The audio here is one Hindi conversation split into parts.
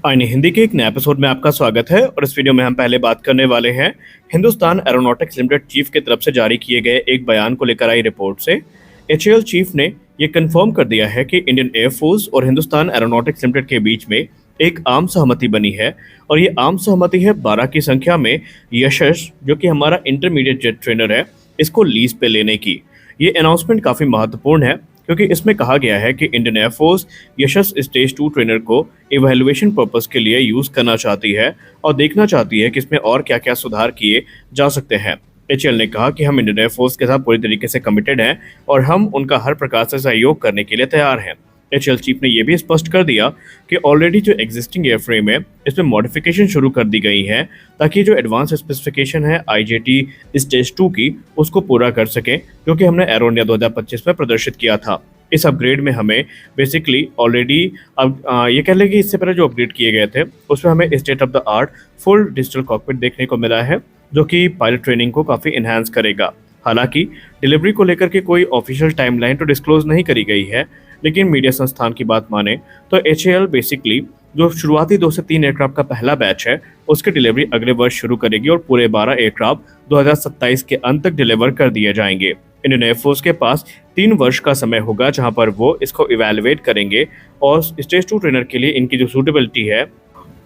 आईने हिंदी के एक नए एपिसोड में आपका स्वागत है और इस वीडियो में हम पहले बात करने वाले हैं हिंदुस्तान एरोनॉटिक्स लिमिटेड चीफ की तरफ से जारी किए गए एक बयान को लेकर आई रिपोर्ट से। एचएएल चीफ ने ये कंफर्म कर दिया है कि इंडियन एयरफोर्स और हिंदुस्तान एरोनॉटिक्स लिमिटेड के बीच में एक आम सहमति बनी है और ये आम सहमति है 12 की संख्या में यशस, जो कि हमारा इंटरमीडिएट जेट ट्रेनर है, इसको लीज पे लेने की। ये अनाउंसमेंट काफ़ी महत्वपूर्ण है क्योंकि इसमें कहा गया है कि इंडियन एयरफोर्स यशस स्टेज 2 ट्रेनर को इवैल्यूएशन पर्पस के लिए यूज़ करना चाहती है और देखना चाहती है कि इसमें और क्या क्या सुधार किए जा सकते हैं। एचएएल ने कहा कि हम इंडियन एयरफोर्स के साथ पूरी तरीके से कमिटेड हैं और हम उनका हर प्रकार से सहयोग करने के लिए तैयार हैं। एचएएल चीफ ने यह भी स्पष्ट कर दिया कि ऑलरेडी जो एग्जिस्टिंग एयरफ्रेम है इसमें मॉडिफिकेशन शुरू कर दी गई है ताकि जो एडवांस स्पेसिफिकेशन है आईजेटी स्टेज 2 की उसको पूरा कर सकें, क्योंकि हमने एरो इंडिया 2025 में प्रदर्शित किया था। इस अपग्रेड में हमें बेसिकली ऑलरेडी अब ये कह लें कि इससे पहले जो अपग्रेड किए गए थे उसमें हमें state of the art full digital cockpit देखने को मिला है, जो कि पायलट ट्रेनिंग को काफ़ी इन्हांस करेगा। हालांकि डिलीवरी को लेकर के कोई ऑफिशियल टाइमलाइन तो डिस्क्लोज नहीं करी गई है, लेकिन मीडिया संस्थान की बात माने तो एचएएल बेसिकली जो शुरुआती 2 से 3 एयरक्राफ्ट का पहला बैच है उसकी डिलीवरी अगले वर्ष शुरू करेगी और पूरे 12 एयरक्राफ्ट 2027 के अंत तक डिलीवर कर दिए जाएंगे। इंडियन एयरफोर्स के पास 3 वर्ष का समय होगा जहां पर वो इसको इवैल्यूएट करेंगे और स्टेज 2 ट्रेनर के लिए इनकी जो सूटेबिलिटी है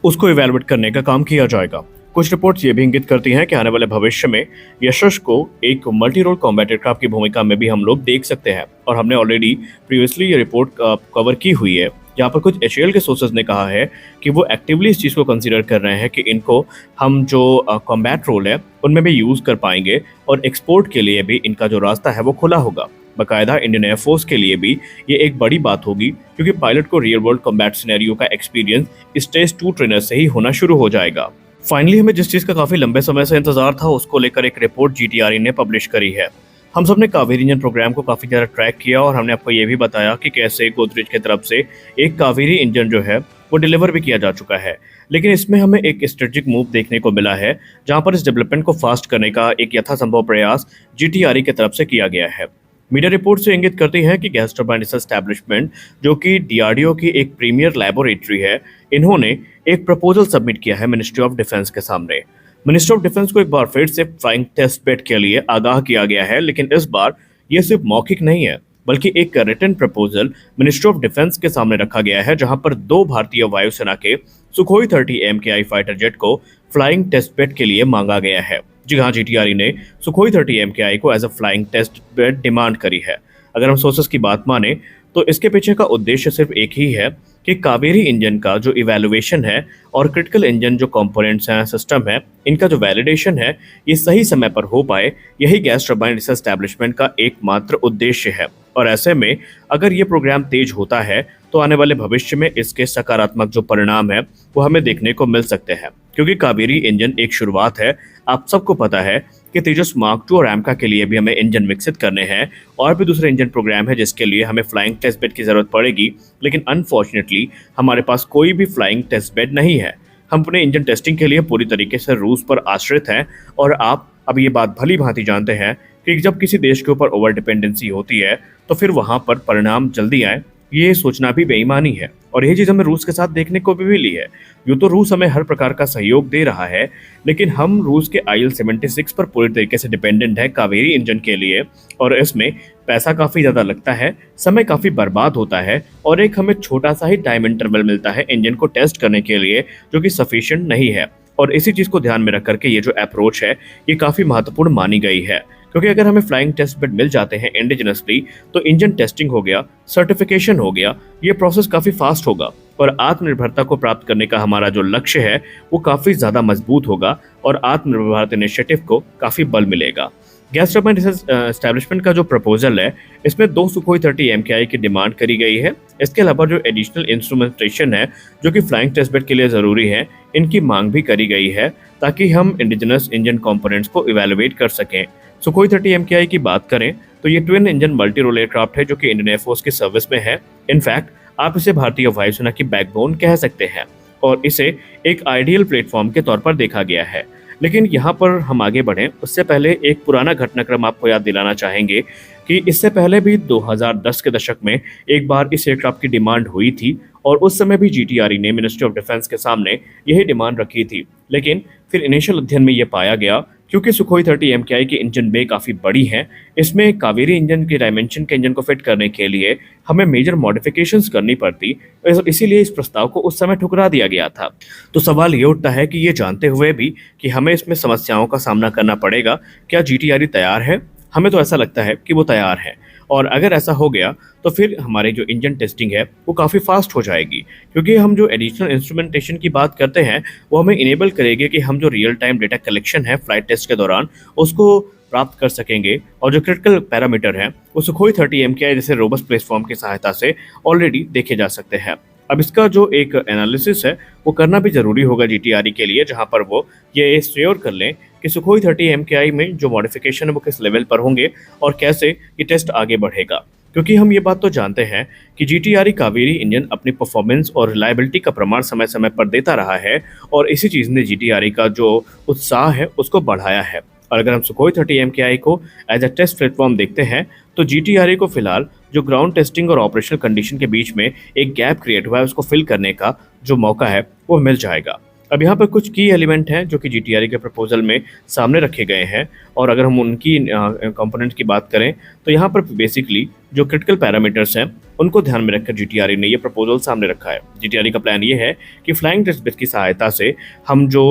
उसको इवैल्यूएट करने का काम किया जाएगा। कुछ रिपोर्ट्स ये भी इंगित करती हैं कि आने वाले भविष्य में यशस को एक मल्टी रोल कॉम्बैट एयरक्राफ्ट की भूमिका में भी हम लोग देख सकते हैं और हमने ऑलरेडी प्रीवियसली ये रिपोर्ट कवर की हुई है, जहाँ पर कुछ एचएएल के सोर्सेज ने कहा है कि वो एक्टिवली इस चीज़ को कंसीडर कर रहे हैं कि इनको हम जो कॉम्बैट रोल है उनमें भी यूज़ कर पाएंगे और एक्सपोर्ट के लिए भी इनका जो रास्ता है वो खुला होगा। बाकायदा इंडियन एयरफोर्स के लिए भी ये एक बड़ी बात होगी, क्योंकि पायलट को रियल वर्ल्ड कॉम्बैट सिनेरियो का एक्सपीरियंस स्टेज 2 ट्रेनर से ही होना शुरू हो जाएगा। फाइनली हमें जिस चीज़ का काफ़ी लंबे समय से इंतजार था उसको लेकर एक रिपोर्ट जीटीआरई ने पब्लिश करी है। हम सब ने कावेरी इंजन प्रोग्राम को काफ़ी ज़्यादा ट्रैक किया और हमने आपको ये भी बताया कि कैसे गोदरेज की तरफ से एक कावेरी इंजन जो है वो डिलीवर भी किया जा चुका है। लेकिन इसमें हमें एक स्ट्रेटेजिक मूव देखने को मिला है जहाँ पर इस डेवलपमेंट को फास्ट करने का एक यथासंभव प्रयास जीटीआरई की तरफ से किया गया है। मीडिया रिपोर्ट से इंगित करती है कि गैस टरबाइन रिसर्च एस्टैब्लिशमेंट, जो कि डीआरडीओ की एक प्रीमियर लैबोरेटरी है, इन्होंने एक प्रपोजल सबमिट किया है मिनिस्ट्री ऑफ डिफेंस के सामने। मिनिस्ट्री ऑफ डिफेंस को एक बार फिर से फ्लाइंग टेस्ट बेड के लिए आगाह किया गया है, लेकिन इस बार यह सिर्फ मौखिक नहीं है बल्कि एक written proposal ministry of defence के सामने रखा गया है, जहां पर 2 भारतीय वायुसेना के सुखोई 30 MKI फाइटर जेट को फ्लाइंग टेस्ट बेड के लिए मांगा गया है। जी हाँ, जीटीआरई ने सुखोई 30 MKI को as a flying test bed demand करी है। अगर हम सोर्सेस की बात माने तो इसके पीछे का उद्देश्य सिर्फ एक ही है कि कावेरी इंजन का जो इवैल्यूएशन है और क्रिटिकल इंजन जो कंपोनेंट्स हैं, सिस्टम है, इनका जो वैलिडेशन है ये सही समय पर हो पाए। यही गैस टरबाइन रिसर्च एस्टैब्लिशमेंट का एकमात्र उद्देश्य है और ऐसे में अगर ये प्रोग्राम तेज होता है तो आने वाले भविष्य में इसके सकारात्मक जो परिणाम है वो हमें देखने को मिल सकते हैं, क्योंकि कावेरी इंजन एक शुरुआत है। आप सबको पता है कि तेजस मार्क 2 और एमका के लिए भी हमें इंजन विकसित करने हैं और भी दूसरे इंजन प्रोग्राम है जिसके लिए हमें फ्लाइंग टेस्ट बेड की ज़रूरत पड़ेगी, लेकिन अनफॉर्चुनेटली हमारे पास कोई भी फ्लाइंग टेस्ट बेड नहीं है। हम अपने इंजन टेस्टिंग के लिए पूरी तरीके से रूस पर आश्रित हैं और आप अब ये बात भली भांति जानते हैं कि जब किसी देश के ऊपर ओवर डिपेंडेंसी होती है तो फिर वहाँ पर परिणाम जल्दी आए, ये सोचना भी बेईमानी है और यही चीज़ हमें रूस के साथ देखने को भी मिली है। यूँ तो रूस हमें हर प्रकार का सहयोग दे रहा है, लेकिन हम रूस के IL-76 पर पूरी तरीके से डिपेंडेंट है कावेरी इंजन के लिए और इसमें पैसा काफ़ी ज़्यादा लगता है, समय काफ़ी बर्बाद होता है और एक हमें छोटा सा ही टाइम इंटरवल मिलता है इंजन को टेस्ट करने के लिए, जो कि सफिशिएंट नहीं है। और इसी चीज़ को ध्यान में रख करके ये जो अप्रोच है ये काफ़ी महत्वपूर्ण मानी गई है, क्योंकि अगर हमें फ्लाइंग टेस्ट बेड मिल जाते हैं इंडिजिनसली तो इंजन टेस्टिंग हो गया, सर्टिफिकेशन हो गया, ये प्रोसेस काफ़ी फास्ट होगा और आत्मनिर्भरता को प्राप्त करने का हमारा जो लक्ष्य है वो काफ़ी ज़्यादा मजबूत होगा और आत्मनिर्भर भारत इनिशिएटिव को काफ़ी बल मिलेगा। गैस टरबाइन रिसर्च एस्टैब्लिशमेंट का जो प्रपोजल है इसमें 2 सुखोई 30 MKI की डिमांड करी गई है। इसके अलावा जो एडिशनल इंस्ट्रूमेंटेशन है जो कि फ्लाइंग टेस्ट बेड के लिए ज़रूरी है, इनकी मांग भी करी गई है ताकि हम इंडिजिनस इंजन कंपोनेंट्स को इवैल्यूएट कर सकें। सुखोई 30 MKI की बात करें तो ये twin engine multi role aircraft है जो कि इंडियन एयरफोर्स की सर्विस में है। इनफैक्ट आप इसे भारतीय वायुसेना की बैकबोन कह सकते हैं और इसे एक आइडियल प्लेटफॉर्म के तौर पर देखा गया है। लेकिन यहाँ पर हम आगे बढ़ें उससे पहले एक पुराना घटनाक्रम आपको याद दिलाना चाहेंगे कि इससे पहले भी 2010 के दशक में एक बार इस एयरक्राफ्ट की डिमांड हुई थी और उस समय भी जीटीआरई ने मिनिस्ट्री ऑफ डिफेंस के सामने यही डिमांड रखी थी। लेकिन फिर इनिशियल अध्ययन में ये पाया गया क्योंकि सुखोई 30 MKI की इंजन बे काफ़ी बड़ी हैं, इसमें कावेरी इंजन के डायमेंशन के इंजन को फिट करने के लिए हमें मेजर मॉडिफिकेशंस करनी पड़ती, इसीलिए इस प्रस्ताव को उस समय ठुकरा दिया गया था। तो सवाल ये उठता है कि ये जानते हुए भी कि हमें इसमें समस्याओं का सामना करना पड़ेगा, क्या जीटीआरई तैयार है? हमें तो ऐसा लगता है कि वो तैयार है, और अगर ऐसा हो गया तो फिर हमारे जो इंजन टेस्टिंग है वो काफ़ी फास्ट हो जाएगी, क्योंकि हम जो एडिशनल इंस्ट्रूमेंटेशन की बात करते हैं वो हमें इनेबल करेगी कि हम जो रियल टाइम डेटा कलेक्शन है फ्लाइट टेस्ट के दौरान उसको प्राप्त कर सकेंगे, और जो क्रिटिकल पैरामीटर हैं वो सुखोई 30 MKI जैसे रोबस्ट प्लेटफॉर्म की सहायता से ऑलरेडी देखे जा सकते हैं। अब इसका जो एक एनालिसिस है वो करना भी ज़रूरी होगा जीटीआरई के लिए, जहां पर वो ये श्योर कर लें कि सुखोई 30 MKI में जो मॉडिफिकेशन है वो किस लेवल पर होंगे और कैसे ये टेस्ट आगे बढ़ेगा। क्योंकि हम ये बात तो जानते हैं कि जीटीआरई कावेरी इंजन अपनी परफॉर्मेंस और रिलायबिलिटी का प्रमाण समय समय पर देता रहा है, और इसी चीज़ ने जीटीआरई का जो उत्साह है उसको बढ़ाया है। और अगर हम सुखोई 30 MKI को एज अ टेस्ट प्लेटफॉर्म देखते हैं तो जीटीआरई को फिलहाल जो ग्राउंड टेस्टिंग और ऑपरेशनल कंडीशन के बीच में एक गैप क्रिएट हुआ है उसको फिल करने का जो मौका है वो मिल जाएगा। अब यहाँ पर कुछ की एलिमेंट हैं जो कि जीटीआरई के प्रपोजल में सामने रखे गए हैं, और अगर हम उनकी कंपोनेंट की बात करें तो यहाँ पर बेसिकली जो क्रिटिकल पैरामीटर्स हैं उनको ध्यान में रखकर जीटीआरई ने ये प्रपोजल सामने रखा है। जीटीआरई का प्लान ये है कि फ्लाइंग टेस्ट बेड की सहायता से हम जो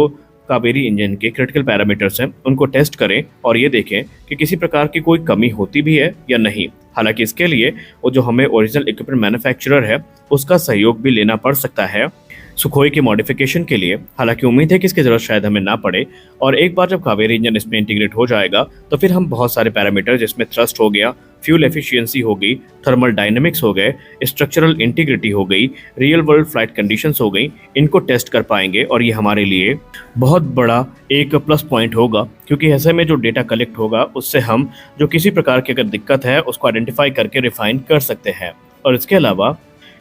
कावेरी इंजन के क्रिटिकल पैरामीटर्स हैं उनको टेस्ट करें और ये देखें कि किसी प्रकार की कोई कमी होती भी है या नहीं। हालांकि इसके लिए वो जो हमें ओरिजिनल इक्विपमेंट मैन्युफैक्चरर है उसका सहयोग भी लेना पड़ सकता है सुखोई के मॉडिफिकेशन के लिए। हालांकि उम्मीद है कि इसकी ज़रूरत शायद हमें ना पड़े, और एक बार जब कावेरी इंजन इसमें इंटीग्रेट हो जाएगा तो फिर हम बहुत सारे पैरामीटर जिसमें थ्रस्ट हो गया, फ्यूल एफिशिएंसी हो गई, थर्मल डायनेमिक्स हो गए, स्ट्रक्चरल इंटीग्रिटी हो गई, रियल वर्ल्ड फ्लाइट कंडीशंस हो गई, इनको टेस्ट कर पाएंगे। और ये हमारे लिए बहुत बड़ा एक प्लस पॉइंट होगा, क्योंकि ऐसे में जो डेटा कलेक्ट होगा उससे हम जो किसी प्रकार की अगर दिक्कत है उसको आइडेंटिफाई करके रिफाइन कर सकते हैं। और इसके अलावा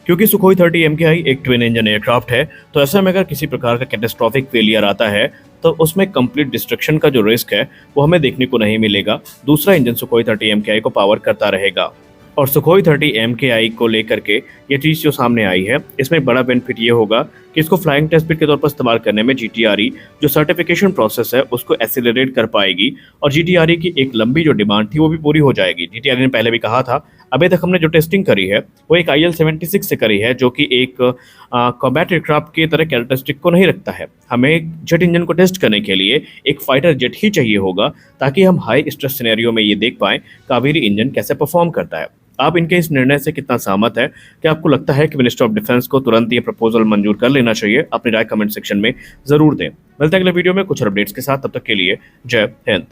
क्योंकि सुखोई 30 MKI एक ट्विन इंजन एयरक्राफ्ट है, तो ऐसे में अगर किसी प्रकार का कैटास्ट्रॉफिक फेलियर आता है तो उसमें कंप्लीट डिस्ट्रक्शन का जो रिस्क है वो हमें देखने को नहीं मिलेगा। दूसरा इंजन सुखोई 30 MKI को पावर करता रहेगा। और सुखोई 30 MKI को लेकर के ये चीज़ जो सामने आई है इसमें बड़ा बेनिफिट ये होगा कि इसको फ्लाइंग टेस्ट बेड के तौर पर इस्तेमाल करने में जीटीआरई जो सर्टिफिकेशन प्रोसेस है उसको एक्सेलरेट कर पाएगी, और जीटीआरई की एक लंबी जो डिमांड थी वो भी पूरी हो जाएगी। जीटीआरई ने पहले भी कहा था, अभी तक हमने जो टेस्टिंग करी है वो एक IL-76 से करी है, जो कि एक कॉम्बैट एयरक्राफ्ट की तरह कैरेक्टरिस्टिक को नहीं रखता है। हमें जेट इंजन को टेस्ट करने के लिए एक फाइटर जेट ही चाहिए होगा, ताकि हम हाई स्ट्रेस सिनेरियो में ये देख पाएं कावेरी इंजन कैसे परफॉर्म करता है। आप इनके इस निर्णय से कितना सहमत है? क्या आपको लगता है कि मिनिस्टर ऑफ डिफेंस को तुरंत ये प्रपोजल मंजूर कर लेना चाहिए? अपनी राय कमेंट सेक्शन में जरूर दें। मिलते हैं अगले वीडियो में कुछ अपडेट्स के साथ, तब तक के लिए जय हिंद।